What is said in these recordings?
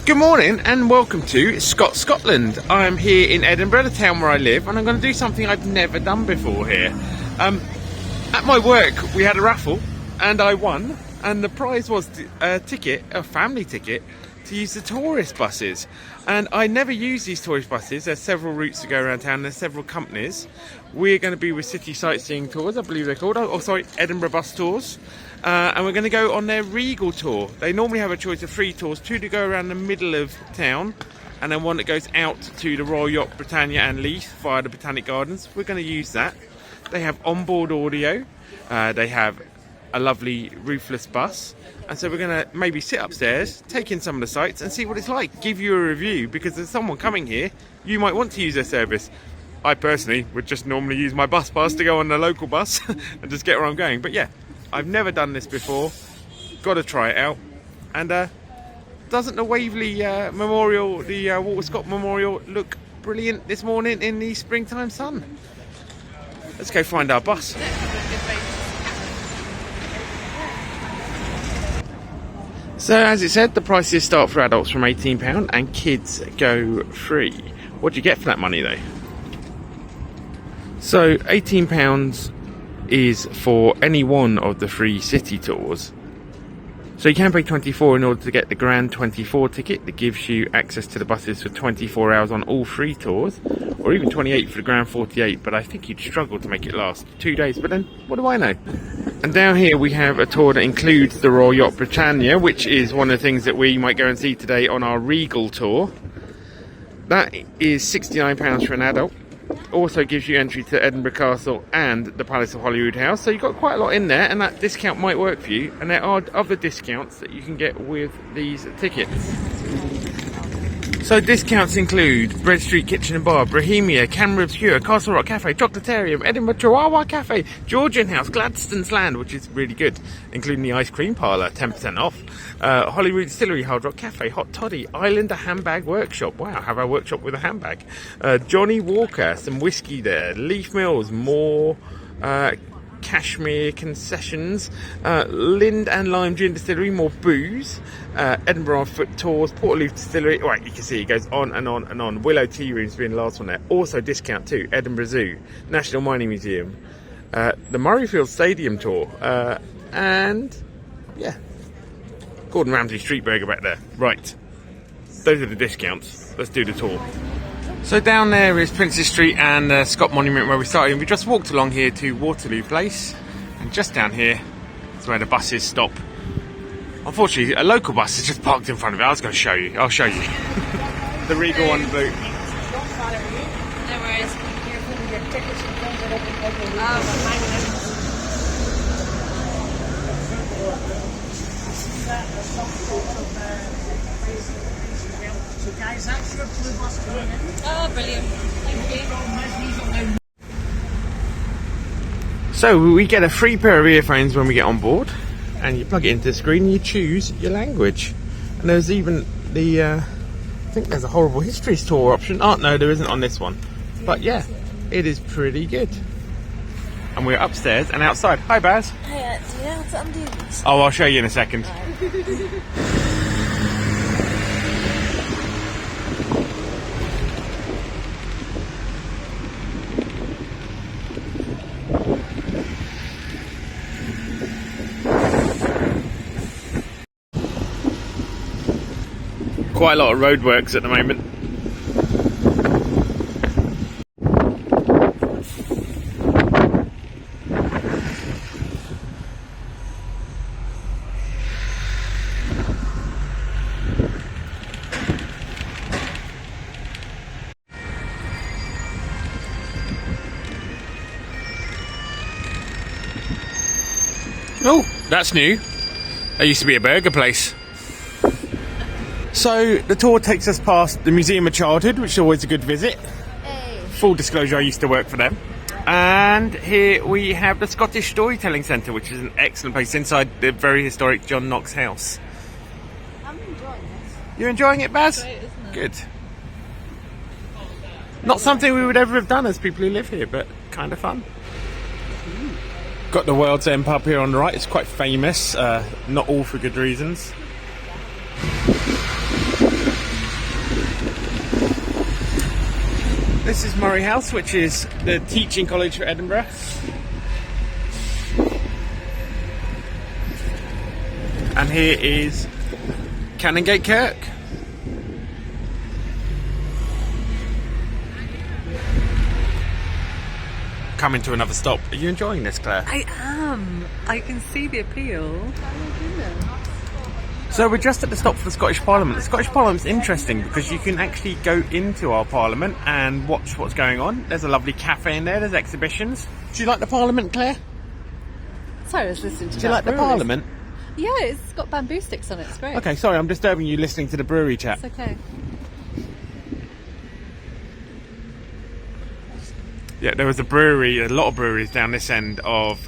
Good morning and welcome to Scotland. I'm here in Edinburgh, the town where I live, and I'm going to do something I've never done before here. At my work we had a raffle and I won, and the prize was a family ticket to use the tourist buses. And I never use these tourist buses. There's several routes to go around town, there's several companies. We're going to be with City Sightseeing Tours, I believe they're called, Edinburgh Bus Tours. And we're going to go on their Regal tour. They normally have a choice of 3 tours, 2 to go around the middle of town, and then 1 that goes out to the Royal Yacht Britannia and Leith via the Botanic Gardens. We're going to use that. They have onboard audio, they have a lovely roofless bus, and so we're going to maybe sit upstairs, take in some of the sights and see what it's like, give you a review, because there's someone coming here, you might want to use their service. I personally would just normally use my bus pass to go on the local bus and just get where I'm going, but yeah, I've never done this before, got to try it out. And doesn't the Waverley Memorial, the Walter Scott Memorial, look brilliant this morning in the springtime sun? Let's go find our bus. So as it said, the prices start for adults from £18 and kids go free. What do you get for that money though? So £18 is for any one of the free city tours. So you can pay 24 in order to get the Grand 24 ticket that gives you access to the buses for 24 hours on all 3 tours, or even 28 for the Grand 48, but I think you'd struggle to make it last 2 days, but then what do I know? And down here we have a tour that includes the Royal Yacht Britannia, which is one of the things that we might go and see today on our Regal tour. That is £69 for an adult. Also gives you entry to Edinburgh Castle and the Palace of Holyrood House, so you've got quite a lot in there, and that discount might work for you. And there are other discounts that you can get with these tickets. So discounts include Bread Street Kitchen and Bar, Bohemia, Camera Obscura, Castle Rock Cafe, Chocolatarium, Edinburgh Chihuahua Cafe, Georgian House, Gladstone's Land, which is really good, including the ice cream parlour, 10% off, Holyrood Distillery, Hard Rock Cafe, Hot Toddy, Islander Handbag Workshop, wow, have a workshop with a handbag, Johnny Walker, some whiskey there, Leaf Mills, more Cashmere concessions, Lind and Lime Gin Distillery, more booze, Edinburgh on Foot Tours, Portaloo Distillery, right, you can see it goes on and on and on. Willow Tea Rooms being the last one there. Also discount too, Edinburgh Zoo, National Mining Museum, the Murrayfield Stadium tour, and yeah, Gordon Ramsay Street Burger back there. Right, those are the discounts. Let's do the tour. So down there is Princes Street and the Scott Monument where we started. We just walked along here to Waterloo Place, and just down here is where the buses stop. Unfortunately, a local bus is just parked in front of it. I was going to show you. I'll show you. The Regal on the boot. No worries. You're putting your tickets in front of it. Guys, that's your blue bus coming in. Oh, brilliant. Thank you. So we get a free pair of earphones when we get on board, and you plug it into the screen and you choose your language. And there's even the, I think there's a horrible histories tour option. Oh, no, there isn't on this one. But yeah, it is pretty good. And we're upstairs and outside. Hi, Baz. Hey, do you know what I'm doing? Oh, I'll show you in a second. Quite a lot of roadworks at the moment. Oh, that's new. There used to be a burger place. So the tour takes us past the Museum of Childhood, which is always a good visit. Hey. Full disclosure, I used to work for them. And here we have the Scottish Storytelling Centre, which is an excellent place inside the very historic John Knox house. I'm enjoying this. You're enjoying it, Baz? Great, isn't it? Good. Not something we would ever have done as people who live here, but kind of fun. Got the World's End pub here on the right. It's quite famous, not all for good reasons. this is Murray House, which is the teaching college for Edinburgh. And here is Canongate Kirk. Coming to another stop. Are you enjoying this, Claire? I am. I can see the appeal. So we're just at the stop for the Scottish Parliament. The Scottish Parliament's interesting because you can actually go into our Parliament and watch what's going on. There's a lovely cafe in there, there's exhibitions. Do you like the Parliament, Claire? Sorry, I was listening to Do you like the Parliament? Yeah, it's got bamboo sticks on it. It's great. Okay, sorry, I'm disturbing you listening to the brewery chat. It's okay. Yeah, there was a brewery, a lot of breweries down this end of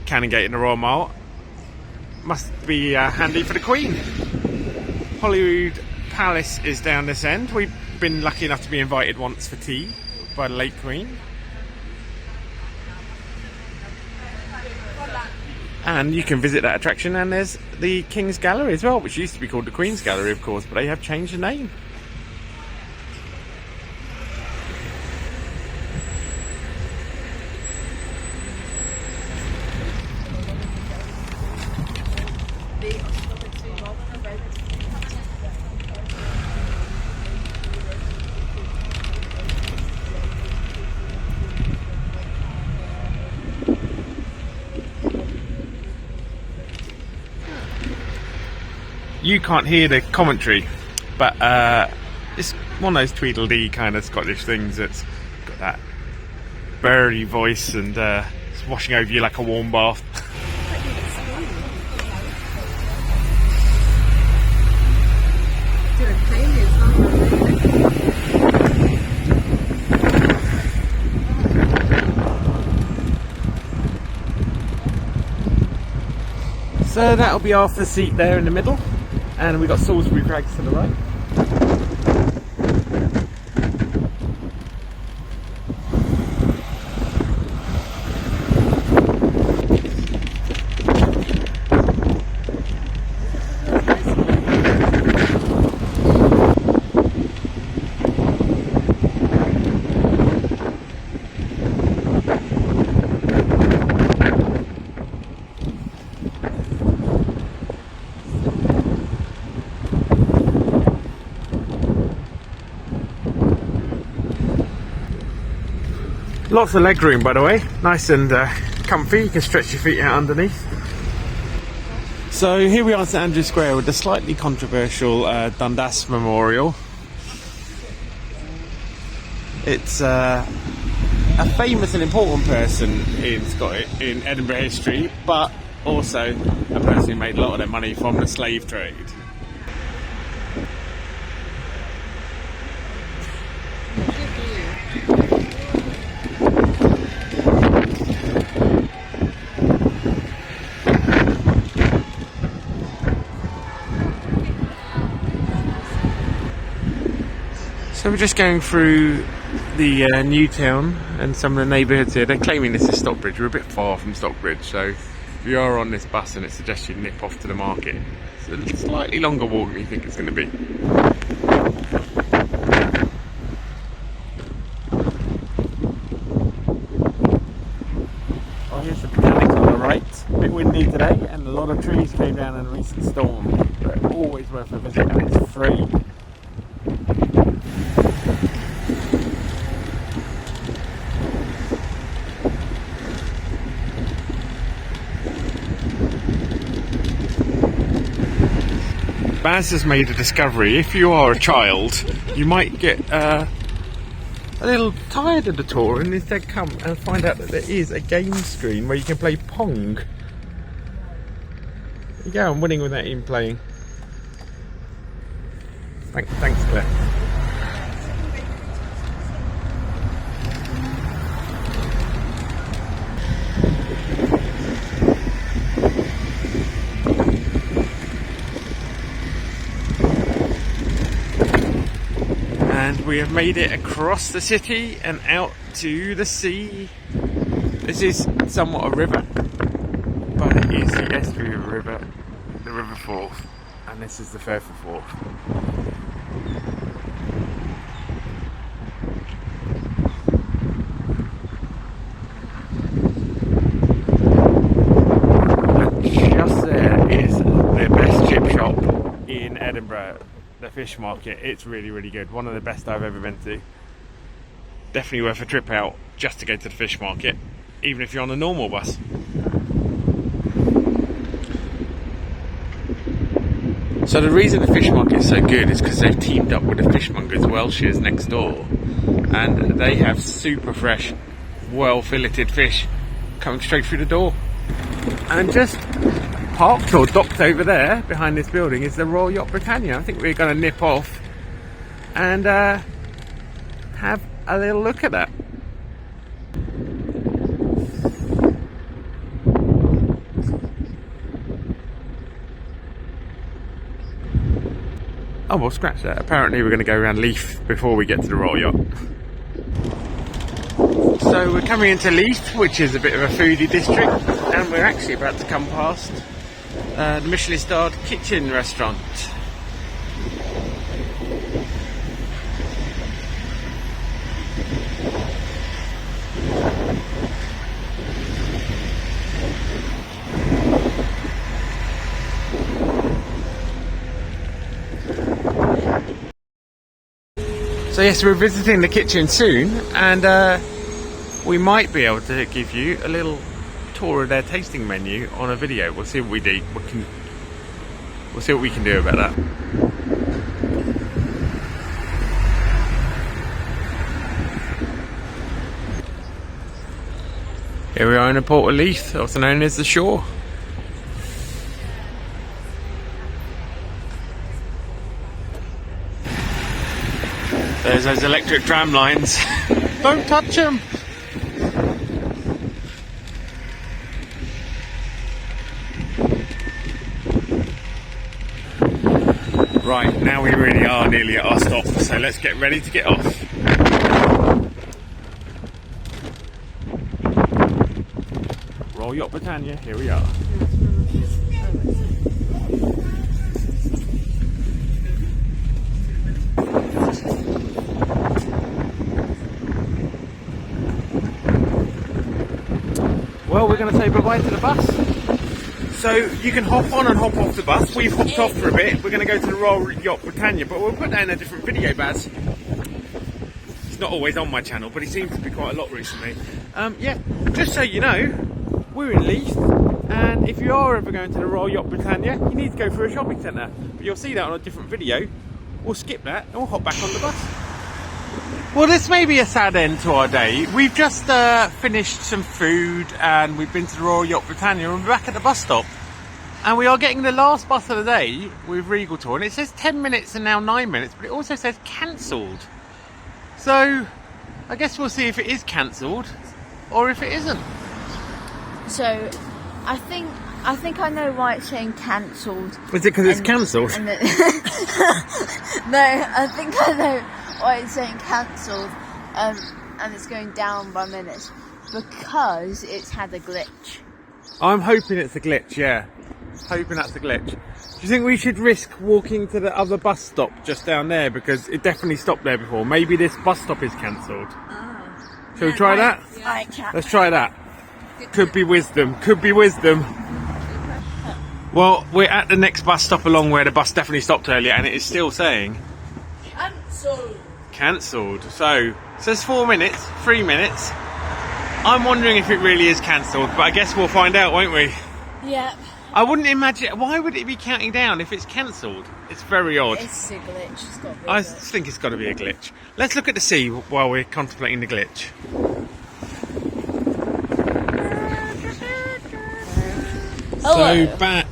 Canongate in the Royal Mile. Must be handy for the Queen. Holyrood Palace is down this end. We've been lucky enough to be invited once for tea by the late Queen. And you can visit that attraction, and there's the King's Gallery as well, which used to be called the Queen's Gallery, of course, but they have changed the name. You can't hear the commentary, but it's one of those Tweedledee kind of Scottish things that's got that birdy voice and it's washing over you like a warm bath. So that'll be Arthur's Seat there in the middle. And we've got Salisbury Crags to the right. Lots of leg room, by the way, nice and comfy. You can stretch your feet out underneath. So here we are at St Andrew's Square with the slightly controversial Dundas Memorial. It's a famous and important person in Edinburgh history, but also a person who made a lot of their money from the slave trade. So we're just going through the new town and some of the neighbourhoods here. They're claiming this is Stockbridge. We're a bit far from Stockbridge, so if you are on this bus and it suggests you nip off to the market, it's a slightly longer walk than you think it's going to be. Oh, here's the Botanics on the right. A bit windy today and a lot of trees came down in a recent storm, but always worth a visit and it's free. Baz has made a discovery. If you are a child, you might get a little tired of the tour and instead come and find out that there is a game screen where you can play Pong. There you go, I'm winning without even playing. Thanks, Claire. And we have made it across the city and out to the sea. This is somewhat a river, but it is the estuary of a river, the River Forth, and this is the Firth of Forth. Edinburgh, the fish market. It's really, really good. One of the best I've ever been to. Definitely worth a trip out just to go to the fish market, even if you're on a normal bus. So the reason the fish market is so good is because they've teamed up with the fishmongers Welsh's next door, and they have super fresh, well filleted fish coming straight through the door. And just parked or docked over there behind this building is the Royal Yacht Britannia. I think we're going to nip off and have a little look at that. Oh, well, scratch that. Apparently we're going to go around Leith before we get to the Royal Yacht. So we're coming into Leith, which is a bit of a foodie district, and we're actually about to come past the Michelin starred kitchen restaurant. So yes, we're visiting the kitchen soon, and we might be able to give you a little tour of their tasting menu on a video. We'll see what we do. We'll see what we can do about that. Here we are in the Port of Leith, also known as the Shore. There's those electric tram lines. Don't touch them! Right, now we really are nearly at our stop, so let's get ready to get off. Royal Yacht Britannia, here we are. Well, we're going to say bye-bye to the bus. So you can hop on and hop off the bus. We've hopped off for a bit. We're going to go to the Royal Yacht Britannia, but we'll put that in a different video, Baz. It's not always on my channel, but he seems to be quite a lot recently. Yeah, just so you know, we're in Leith, and if you are ever going to the Royal Yacht Britannia, you need to go through a shopping centre. But you'll see that on a different video. We'll skip that and we'll hop back on the bus. Well, this may be a sad end to our day. We've just finished some food and we've been to the Royal Yacht Britannia and we're back at the bus stop. And we are getting the last bus of the day with Regal Tour, and it says 10 minutes and now 9 minutes, but it also says cancelled. So I guess we'll see if it is cancelled or if it isn't. So I think I know why it's saying cancelled. Is it because it's cancelled? No, I think I know why it's saying cancelled, and it's going down by minutes because it's had a glitch. I'm hoping it's a glitch, yeah. Hoping that's a glitch. Do you think we should risk walking to the other bus stop just down there, because it definitely stopped there before? Maybe this bus stop is cancelled. Shall we try that? Yeah. Let's try that. Could be wisdom. Could be wisdom. Well, we're at the next bus stop along where the bus definitely stopped earlier, and it is still saying cancelled. So it says 4 minutes, 3 minutes. I'm wondering if it really is cancelled, but I guess we'll find out, won't we? Yeah. I wouldn't imagine. Why would it be counting down if it's cancelled? It's very odd. It's a glitch. It's got to be I think it's got to be a glitch. Let's look at the sea while we're contemplating the glitch.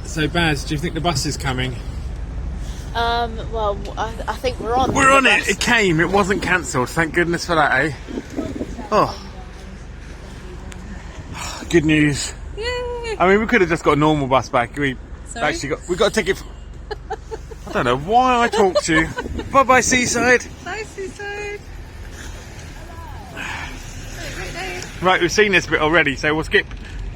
So Baz, do you think the bus is coming? Well, I think we're on. We're on it. It came. It wasn't cancelled. Thank goodness for that, eh? Oh, good news. Yay! I mean, we could have just got a normal bus back. We Sorry? got a ticket. I don't know why I talk to you. Bye bye, Seaside. Nice seaside. Right, we've seen this bit already, so we'll skip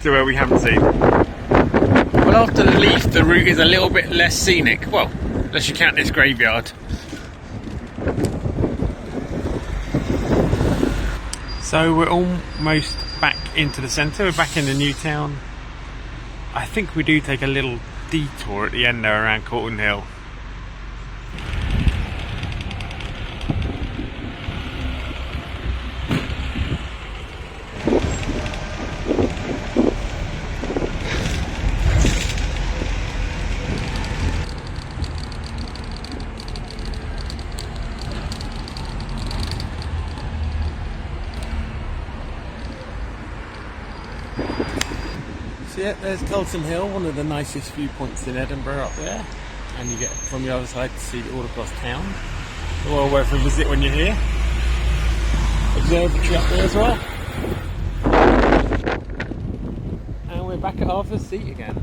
to where we haven't seen. Well, after Leith, the route is a little bit less scenic. Well, unless you count this graveyard. So we're almost back into the centre. We're back in the new town. I think we do take a little detour at the end there around Corton Hill. So yeah, there's Colton Hill, one of the nicest viewpoints in Edinburgh up there. And you get from the other side to see all across town. Well worth a visit when you're here. Observatory up there as well. And we're back at Arthur's Seat again.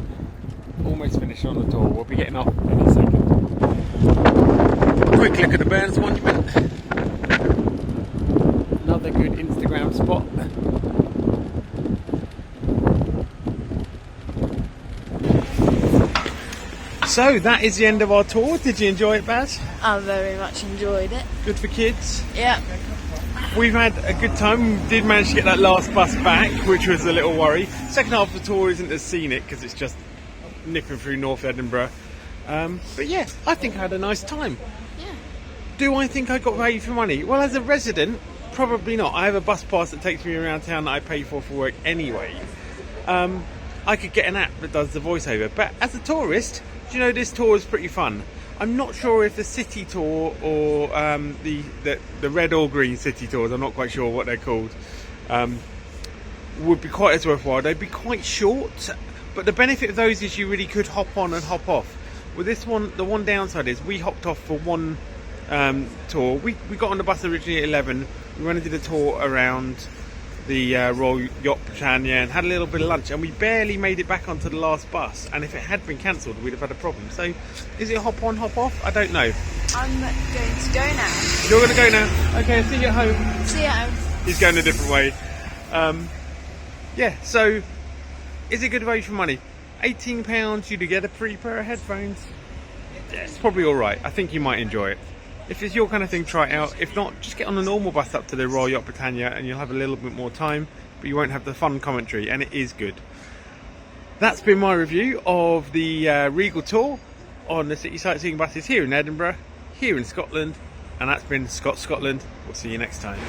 Almost finished on the tour. We'll be getting off in a second. Quick look at the Burns Monument. Another good Instagram spot. So that is the end of our tour. Did you enjoy it, Baz? I very much enjoyed it. Good for kids. Yeah. We've had a good time. We did manage to get that last bus back, which was a little worry. Second half of the tour isn't as scenic because it's just nipping through North Edinburgh. But yeah, I think I had a nice time. Yeah. Do I think I got value for money? Well, as a resident, probably not. I have a bus pass that takes me around town that I pay for work anyway. I could get an app that does the voiceover, but as a tourist, do you know, this tour is pretty fun. I'm not sure if the city tour or the red or green city tours, I'm not quite sure what they're called, would be quite as worthwhile. They'd be quite short, but the benefit of those is you really could hop on and hop off. With this one, the one downside is we hopped off for one tour. We got on the bus originally at 11. We went and did a tour around the Royal Yacht Britannia and had a little bit of lunch, and we barely made it back onto the last bus, and if it had been cancelled we'd have had a problem. So is it hop on hop off? I don't know. I'm going to go now. You're going to go now? Okay, see you at home. See you at home. He's going a different way. Yeah, so is it good value for money? £18, you'd get a free pair of headphones. Yeah, it's probably alright. I think you might enjoy it. If it's your kind of thing, try it out. If not, just get on a normal bus up to the Royal Yacht Britannia and you'll have a little bit more time, but you won't have the fun commentary, and it is good. That's been my review of the Regal tour on the city sightseeing buses here in Edinburgh, here in Scotland, and that's been Scotland. We'll see you next time.